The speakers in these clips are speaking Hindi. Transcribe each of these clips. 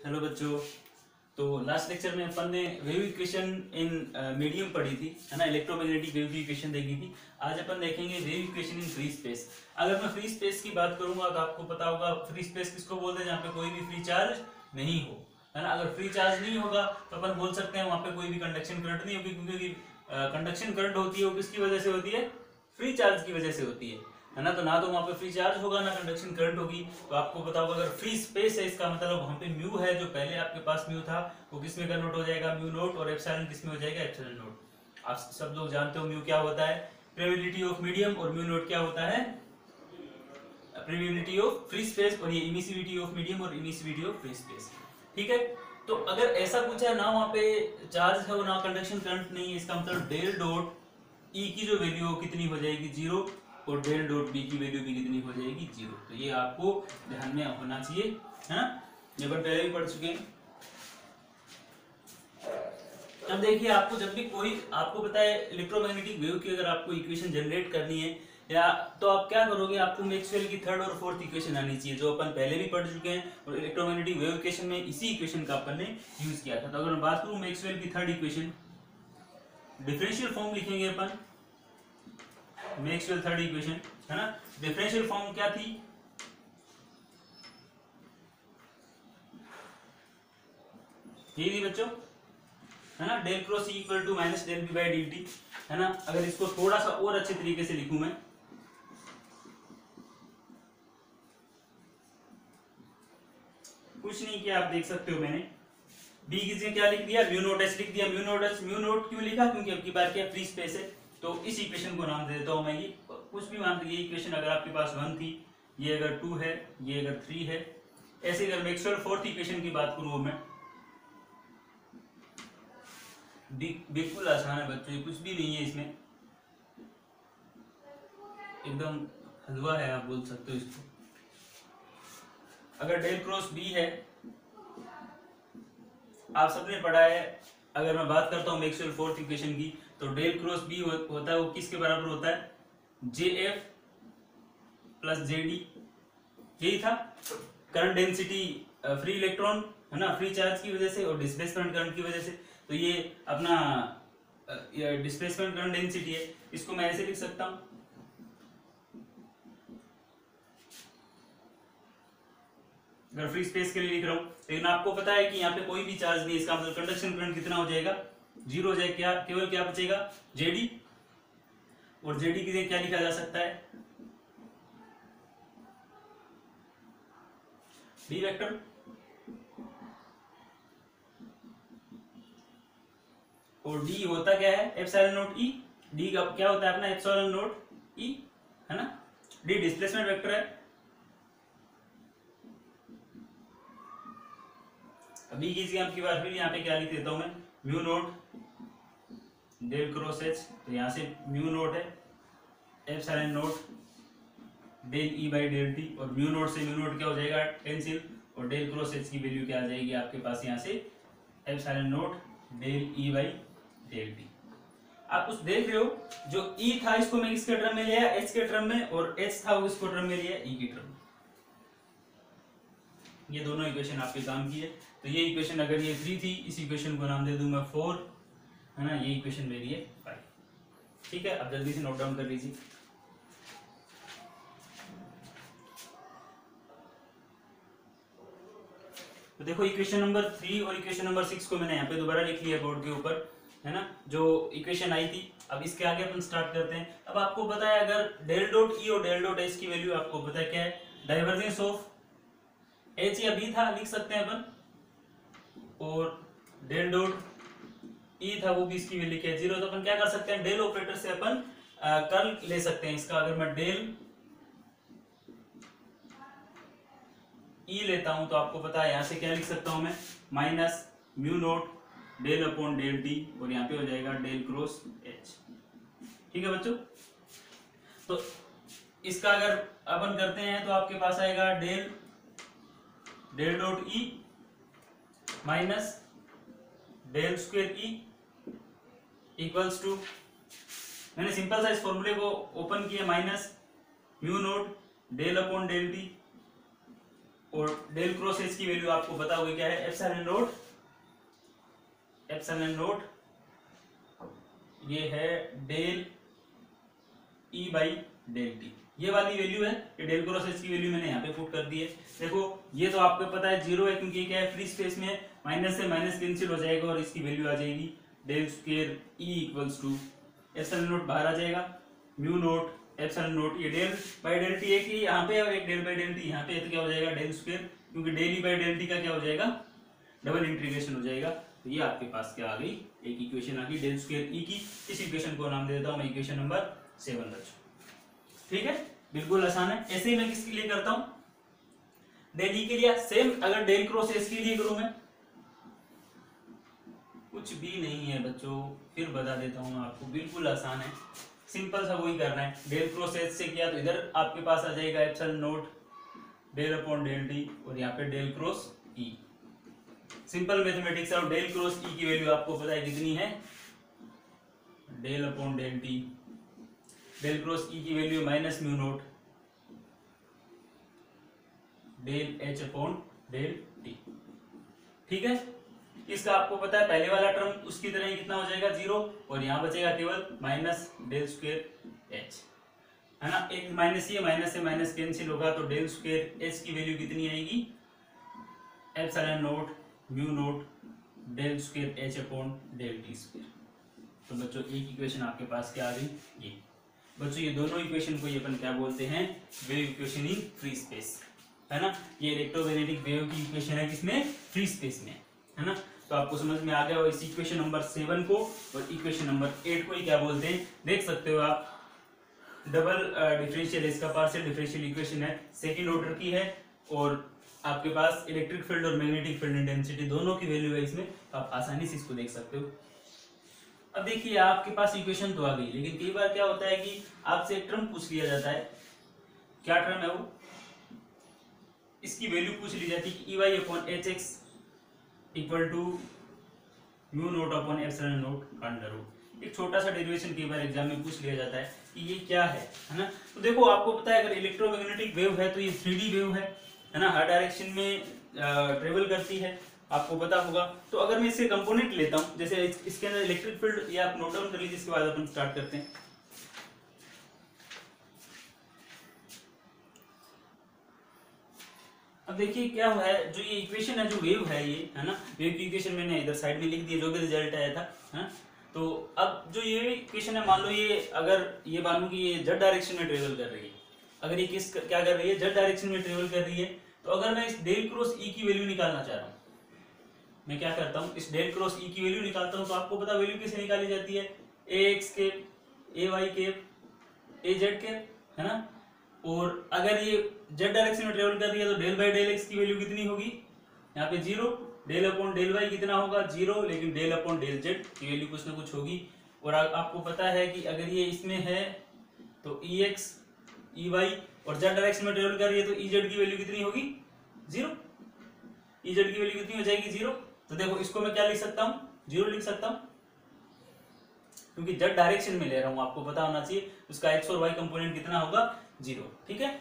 हेलो बच्चों। तो लास्ट लेक्चर में अपन ने वेव इक्वेशन इन मीडियम पढ़ी थी, है ना। इलेक्ट्रोमैग्नेटिक वेव की इक्वेशन देखी थी। आज अपन देखेंगे wave equation in free space. अगर मैं फ्री स्पेस की बात करूंगा तो आपको पता होगा फ्री स्पेस किसको बोलते हैं, जहाँ पे कोई भी फ्री चार्ज नहीं हो, है ना। अगर फ्री चार्ज नहीं होगा तो अपन बोल सकते हैं वहां पे कोई भी कंडक्शन करंट नहीं होगी, क्योंकि कंडक्शन करंट होती है वो किसकी वजह से होती है, फ्री चार्ज की वजह से होती है ना। तो ना तो वहां पे फ्री चार्ज होगा ना कंडक्शन करंट होगी। तो आपको पता होगा अगर फ्री स्पेस है इसका मतलब वहां पे म्यू है, जो पहले आपके पास म्यू था वो किस में कन्वर्ट हो जाएगा, म्यू नोट, और एप्सिलॉन किस में हो जाएगा, एप्सिलॉन नोट। आप सब लोग जानते हो म्यू क्या होता है, प्रोबेबिलिटी ऑफ मीडियम, और म्यू नोट क्या होता है, प्रोबेबिलिटी ऑफ फ्री स्पेस, और ये इमिसिविटी ऑफ मीडियम और इमिसिविटी ऑफ फ्री स्पेस। ठीक है। तो अगर ऐसा कुछ है ना, वहां पे चार्ज है ना कंडक्शन करंट नहीं है, इसका मतलब डेल डॉट ई की जो वैल्यू हो कितनी हो जाएगी, जीरो, और डेल डॉट बी की वैल्यू भी कितनी हो जाएगी, जीरो। तो ये आपको ध्यान में होना चाहिए, है ना। ये अपन पहले भी पढ़ चुके हैं। अब देखिए, आपको जब भी कोई, आपको पता है इलेक्ट्रोमैग्नेटिक वेव की अगर आपको इक्वेशन जनरेट करनी है या तो आप क्या करोगे, आपको मैक्सवेल की थर्ड और फोर्थ इक्वेशन आनी चाहिए, जो अपन पहले भी पढ़ चुके हैं। और इलेक्ट्रोमैग्नेटिक वेव इक्वेशन में इसी इक्वेशन का अपन ने यूज किया था। तो अगर मैं बात करूं मैक्सवेल की थर्ड इक्वेशन, डिफरेंशियल फॉर्म लिखेंगे अपन, मैक्सवेल थर्ड इक्वेशन, है ना। डिफरेंशियल फॉर्म क्या थी, ये थी बच्चों, है ना, del cross E equal to minus del B by D T, है ना। अगर इसको थोड़ा सा और अच्छे तरीके से लिखूं मैं, कुछ नहीं किया, आप देख सकते हो मैंने बी की जगह क्या लिख दिया, म्यू नोट एच लिख दिया। Mu naught h, mu naught क्यों लिखा, क्योंकि अब की बार क्या फ्री स्पेस है। तो इस इक्वेशन को नाम दे देता हूं मैं, ये कुछ भी मान लीजिए इक्वेशन अगर आपके पास 1 थी, ये अगर 2 है, ये अगर 3 है, ऐसे अगर मैक्सवेल फोर्थ इक्वेशन की बात करूं मैं, बिल्कुल आसान है बच्चों, ये कुछ भी नहीं है इसमें, एकदम हलवा है, आप बोल सकते हो इसको। अगर डेल क्रॉस बी है, आप सबने पढ़ा है, अगर मैं बात करता हूं मैक्सवेल फोर्थ इक्वेशन की, तो डेल क्रॉस बी होता है वो किसके बराबर होता है, जे एफ प्लस जे डी। यही था करंट डेंसिटी फ्री इलेक्ट्रॉन, है ना, फ्री चार्ज की वजह से, और डिस्प्लेसमेंट करंट की वजह से। तो ये अपना डिस्प्लेसमेंट करंट डेंसिटी है, इसको मैं ऐसे लिख सकता हूं, अगर फ्री स्पेस के लिए लिख रहा हूं। लेकिन आपको पता है कि यहाँ पे कोई भी चार्ज नहीं है, इसका मतलब कंडक्शन करंट कितना हो जाएगा, जीरो हो जाएगा। क्या केवल क्या बचेगा, जेडी, और जेडी की जगह क्या लिखा जा सकता है, डी वेक्टर। और डी होता क्या है, एप्सिलॉन नॉट ई। डी का क्या होता है अपना, एप्सिलॉन नॉट ई, है ना। डी डिस्प्लेसमेंट वेक्टर है। अभी की जगह आपकी बार फिर यहाँ पे क्या लिख देता हूं मैं, mu naught del cross H, तो यहाँ से म्यू नोट है epsilon naught del E by del T, और म्यू नोट से म्यू नोट क्या हो जाएगा, कैंसिल, और डेल क्रॉस एच की वैल्यू क्या आ जाएगी आपके पास यहाँ से, epsilon naught del E by del T. आप कुछ देख रहे हो, जो ई था इसको मैं किसके टर्म में लिया, एच के टर्म में, और एच था वो इसको टर्म में लिया, ई की टर्म में। ये दोनों इक्वेशन आपके काम की है। तो ये इक्वेशन अगर ये 3 थी, इस इक्वेशन को नाम दे दूं मैं 4, है ना। ये इक्वेशन मेरी है 5। ठीक है, अब जल्दी से नोट डाउन कर लीजिए। तो देखो इक्वेशन नंबर 3 और इक्वेशन नंबर 6 को मैंने यहाँ पे दोबारा लिख लिया बोर्ड के ऊपर, है ना, जो इक्वेशन आई थी। अब इसके आगे अपन स्टार्ट करते हैं। अब आपको पता है अगर डेल डॉट ई और डेल डॉट एच की वैल्यू आपको पता है क्या है, डाइवर्जेंस ऑफ एच या बी था, लिख सकते हैं अपन, और डेल डॉट ई था वो भी इसकी वैल्यू क्या है, जीरो। तो अपन क्या कर सकते हैं, डेल ऑपरेटर से अपन कर्ल ले सकते हैं इसका। अगर मैं डेल ई लेता हूं तो आपको पता है यहां से क्या लिख सकता हूं मैं, minus mu naught del upon del T, और यहाँ पे हो जाएगा डेल क्रॉस एच। ठीक है बच्चों। तो इसका अगर अपन करते हैं तो आपके पास आएगा del dot E minus del square E equals to, मैंने सिंपल सा इस फॉर्मूले को ओपन किया, minus mu naught del upon del T और डेल क्रॉस एच की वैल्यू आपको पता होगी क्या है, एप्सिलॉन नोट ये है del E by del T, ये वाली वैल्यू है। ये डेल क्रॉस एच की वैल्यू मैंने यहाँ पे पुट कर दी है। देखो ये तो आपको पता है जीरो है, क्योंकि क्या है फ्री स्पेस में माइनस से माइनस कैंसिल हो जाएगा और इसकी वैल्यू आ जाएगी del square E equals to epsilon naught बाहर आ जाएगा, म्यू नोट एप्सिलॉन नोट, ये डेल बाई डेल टी है कि यहाँ पे और एक डेल बाई डेल टी यहाँ पे, तो क्या हो जाएगा डेल स्क्वायर, क्योंकि del E by del T का क्या हो जाएगा डबल इंटीग्रेशन हो जाएगा। तो ये आपके पास क्या आ गई, एक इक्वेशन आ गई डेल स्क्वायर ई की। इस इक्वेशन को नाम दे देता हूँ मैं इक्वेशन नंबर 7 बच्चों। ठीक है, बिल्कुल आसान है। ऐसे ही मैं किसके लिए करता हूं, डेल ई के लिए। सेम अगर डेल क्रॉस एस के लिए करूं मैं, कुछ भी नहीं है बच्चों, फिर बता देता हूं आपको, बिल्कुल आसान है, सिंपल सा वही करना है। डेल क्रॉस एस से किया तो इधर आपके पास आ जाएगा epsilon naught del upon del T, और यहाँ पे del cross E. Simple mathematics है। और डेल क्रॉस ई की वैल्यू आपको पता है कितनी है, del upon del t, del cross E की value minus mu naught del H upon del t. ठीक है, इसका आपको पता है पहले वाला टर्म उसकी तरह ही कितना हो जाएगा, जीरो, और यहाँ बचेगा केवल माइनस डेल स्क्वायर एच, है ना। एक माइनस ये माइनस से माइनस कैंसिल होगा, तो डेल स्क्वायर एच की वैल्यू कितनी आएगी, epsilon naught mu naught del square H upon del T square. तो बच्चों एक इक्वेशन आपके पास क्या आ गई, ये बच्चों ये दोनों इक्वेशन को ये अपन क्या बोलते हैं, wave equation in free space, है ना। ये इलेक्ट्रोमैग्नेटिक वेव की इक्वेशन है किसमें, फ्री स्पेस में, है ना। तो आपको समझ में आ गया। और इस इक्वेशन नंबर 7 को और इक्वेशन नंबर 8 को ही क्या बोलते हैं, देख सकते हो आप, डबल डिफरेंशियल, इसका पार्शियल डिफरेंशियल इक्वेशन है, सेकंड ऑर्डर की है, और आपके पास इलेक्ट्रिक फील्ड और मैग्नेटिक फील्ड इंटेंसिटी दोनों की वैल्यू है इसमें, तो आप आसानी से इसको देख सकते हो। अब देखिए आपके पास इक्वेशन तो आ गई, लेकिन कई बार क्या होता है कि आपसे एक टर्म पूछ लिया जाता है, क्या टर्म है वो, इसकी वैल्यू पूछ ली जाती है कि E Y upon H X equal to mu naught upon epsilon naught under root. एक छोटा सा डेरिवेशन कई बार एग्जाम में पूछ लिया जाता है कि ये क्या है ना। तो देखो आपको पता है अगर इलेक्ट्रोमैग्नेटिक वेव है तो ये 3D वेव है ना, हर डायरेक्शन में ट्रेवल करती है, आपको पता होगा। तो अगर मैं इसके कंपोनेंट लेता हूं, जैसे इसके अंदर इलेक्ट्रिक फील्ड, ये आप नोट डाउन कर लीजिए, इसके बाद अपन स्टार्ट करते हैं। अब देखिए क्या है, जो ये इक्वेशन है, जो वेव है ये, है ना, वेव की इक्वेशन मैंने इधर साइड में लिख दी, जो भी रिजल्ट आया था, है ना। तो अब जो ये इक्वेशन है, मान लो ये, अगर ये मानूं कि ये जेड डायरेक्शन में ट्रेवल कर रही है, अगर ये क्या कर रही है, जेड डायरेक्शन में ट्रेवल कर रही है, तो अगर मैं इस डेल क्रॉस ई की वैल्यू निकालना चाह रहा हूँ, मैं क्या करता हूँ, इस डेल क्रॉस ई की वैल्यू निकालता हूँ। तो आपको पता वैल्यू कैसे निकाली जाती है, ए एक्स केप, ए वाई केप, ए जेड केप, है ना। और अगर ये जेड डायरेक्शन में ट्रेवल कर रही है तो डेल बाई डेल एक्स की वैल्यू कितनी होगी, यहाँ पे zero, del upon del Y कितना होगा, जीरो, लेकिन डेल अपॉन डेल जेड की वैल्यू कुछ ना कुछ होगी। और आपको पता है कि अगर ये इसमें है तो ई एक्स ई वाई, और जेड डायरेक्शन में ट्रेवल कर रही है तो ई जेड की वैल्यू कितनी होगी, जीरो, ई जेड की वैल्यू कितनी हो जाएगी, जीरो। तो देखो इसको मैं क्या लिख सकता हूँ, जीरो लिख सकता हूँ, क्योंकि जेड डायरेक्शन में ले रहा हूँ, आपको पता होना चाहिए उसका एक्स और वाई कंपोनेंट कितना होगा, जीरो, ठीक है।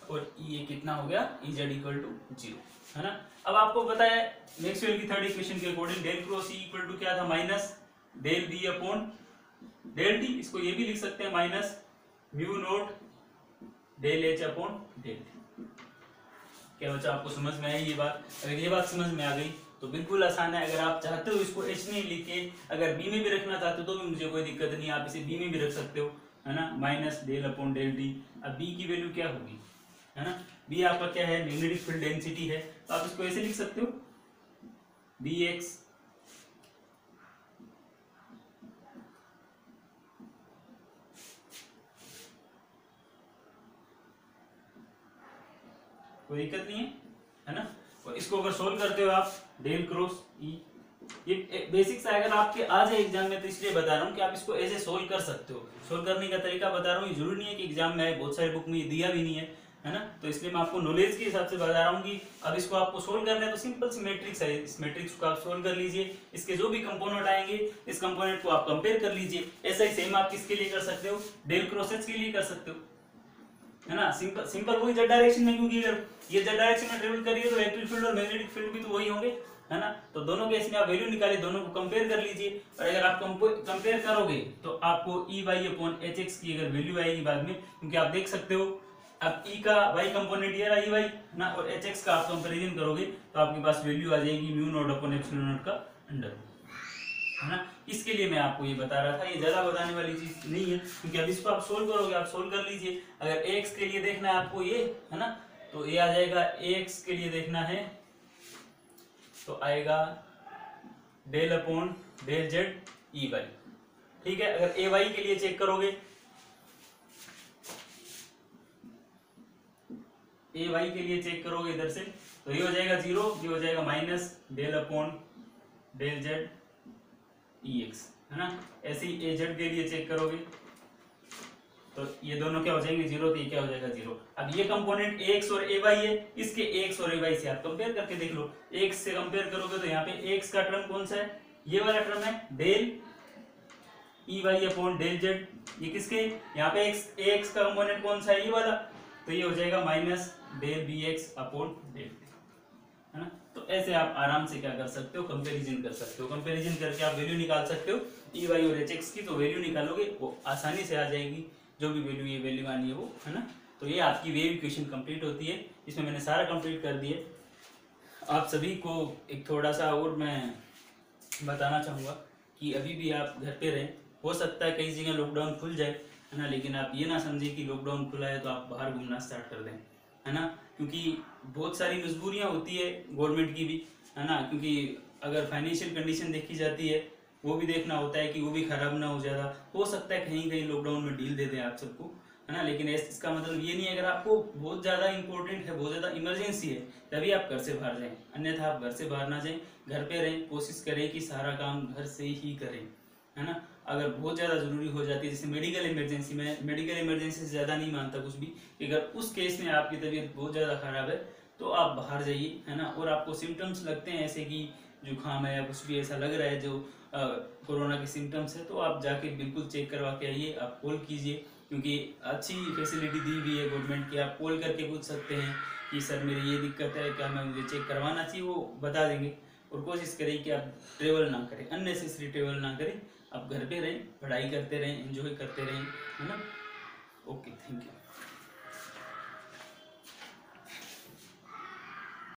और ये कितना हो गया, E Z equal to zero, है ना। अब आपको पता है मैक्सवेल की थर्ड इक्वेशन के according del cross E equal to क्या था, minus del B upon del T, इसको ये भी लिख सकते हैं minus mu naught del H upon del T. क्या बच्चा आपको समझ में आई ये बात? अगर ये बात समझ में आ गई तो बिल्कुल आसान है। अगर आप चाहते हो इसको एच नहीं लिख के अगर बी में भी रखना चाहते हो तो भी मुझे कोई दिक्कत नहीं है, आप इसे बी में भी रख सकते हो, है ना, minus del upon del T. अब बी की वैल्यू क्या होगी, है ना, बी आपका क्या है, मैग्नेटिक फील्ड डेंसिटी है, तो आप इसको ऐसे लिख सकते हो बी एक्स कोई दिक्कत नहीं है ना। और इसको अगर सोल्व करते हो आप डेल क्रॉस ई, ये बेसिक सा अगर आपके आ जाए एग्जाम में तो इसलिए बता रहा हूँ कि आप इसको ऐसे सोल्व कर सकते हो। सोल्व करने का तरीका बता रहा हूँ, ये जरूरी नहीं है कि एग्जाम में आए, बहुत सारे बुक में ये दिया भी नहीं है ना। तो इसलिए मैं आपको नॉलेज के हिसाब से बता रहा हूँ कि अब इसको आपको सोल्व करना है तो सिंपल सी मैट्रिक्स है, इस मैट्रिक्स को आप सोल्व कर लीजिए, इसके जो भी कंपोनेंट आएंगे इस कंपोनेंट को आप कंपेयर कर लीजिए। ऐसा ही सेम आप किसके लिए कर सकते हो, डेल क्रॉस एच के लिए कर सकते हो। है ना। सिंपल सिंपल वही जेड डायरेक्शन में, क्योंकि अगर ये जेड डायरेक्शन में ट्रेवल कर रही है तो इलेक्ट्रिक फील्ड और मैग्नेटिक फील्ड भी तो वही होंगे, है ना। तो दोनों केस में आप वैल्यू निकालिए, दोनों को कंपेयर कर लीजिए, और अगर आप कंपेयर करोगे तो आपको EY/HX की अगर वैल्यू आएगी बाद में, क्योंकि आप देख सकते हो अब E का Y कंपोनेंट ये रहा EY ना, और HX का आप कंपैरिजन करोगे तो आपके पास वैल्यू आ जाएगी mu naught upon epsilon not का अंडर, है ना। इसके लिए मैं आपको ये बता रहा था, ये ज्यादा बताने वाली चीज नहीं है, क्योंकि अब इसको आप सोल्व करोगे, आप सोल्व कर लीजिए। अगर AX के लिए देखना है आपको ये, है ना, तो ये आ जाएगा AX के लिए देखना है तो आएगा del upon del Z EY, ठीक है। अगर AY के लिए चेक करोगे, AY के लिए चेक करोगे इधर से तो ये हो जाएगा 0, ये हो जाएगा minus del upon del Z EX, है ना। ऐसे ही AZ के लिए चेक करोगे तो ये दोनों क्या हो जाएंगे 0, तो ये क्या हो जाएगा 0। अब ये कंपोनेंट AX और AY है, इसके AX और AY से आप कंपेयर करके देख लो। AX से कंपेयर करोगे तो यहाँ पे AX का टर्म कौन सा है, ये वाला टर्म है del EY upon del Z, ये किसके, यहाँ पे AX का कंपोनेंट कौन सा है, ये वाला, तो ये हो जाएगा minus del BX upon del, है ना। तो ऐसे आप आराम से क्या कर सकते हो, कंपैरिजन कर सकते हो, कंपैरिजन करके आप वैल्यू निकाल सकते हो EY और HX की। तो वैल्यू निकालोगे वो आसानी से आ जाएगी, जो भी वैल्यू ये वैल्यू आनी है वो, है ना। तो ये आपकी वेव इक्वेशन कंप्लीट होती है, इसमें मैंने सारा कंप्लीट कर दिया। आप सभी को एक थोड़ा सा और मैं बताना चाहूँगा कि अभी भी आप घर पे रहें, हो सकता है कई जगह लॉकडाउन खुल जाए, है ना, लेकिन आप ये ना समझें कि लॉकडाउन खुला है तो आप बाहर घूमना स्टार्ट कर दें, है ना, क्योंकि बहुत सारी मजबूरियां होती है गवर्नमेंट की भी, है ना, क्योंकि अगर फाइनेंशियल कंडीशन देखी जाती है वो भी देखना होता है कि वो भी खराब ना हो ज़्यादा, हो सकता है कहीं कहीं लॉकडाउन में ढील दे दें आप सबको, है ना। लेकिन इसका मतलब ये नहीं है, अगर आपको बहुत ज़्यादा इंपॉर्टेंट है, बहुत ज़्यादा इमरजेंसी है, तभी आप घर से बाहर जाएं, अन्यथा आप घर से बाहर ना जाएं, घर पे रहें, कोशिश करें कि सारा काम घर से ही करें, है ना। अगर बहुत ज़्यादा ज़रूरी हो जाती है, जैसे मेडिकल इमरजेंसी में, मेडिकल इमरजेंसी से ज़्यादा नहीं मानता कुछ भी, कि अगर उस केस में आपकी तबीयत बहुत ज़्यादा ख़राब है तो आप बाहर जाइए, है ना। और आपको सिम्टम्स लगते हैं ऐसे कि जुकाम है या कुछ भी ऐसा लग रहा है जो कोरोना के सिम्टम्स है, तो आप जाके बिल्कुल चेक करवा के आइए, आप कॉल कीजिए, क्योंकि अच्छी फैसिलिटी दी हुई है गवर्नमेंट की, आप कॉल करके पूछ सकते हैं कि सर मेरी ये दिक्कत है, क्या मैं मुझे चेक करवाना चाहिए, वो बता देंगे। और कोशिश करें कि आप ट्रेवल ना करें, अननेसेसरी ट्रेवल ना करें, आप घर पे रहें, पढ़ाई करते रहें, एंजॉय करते रहें, है ना। Okay, thank you.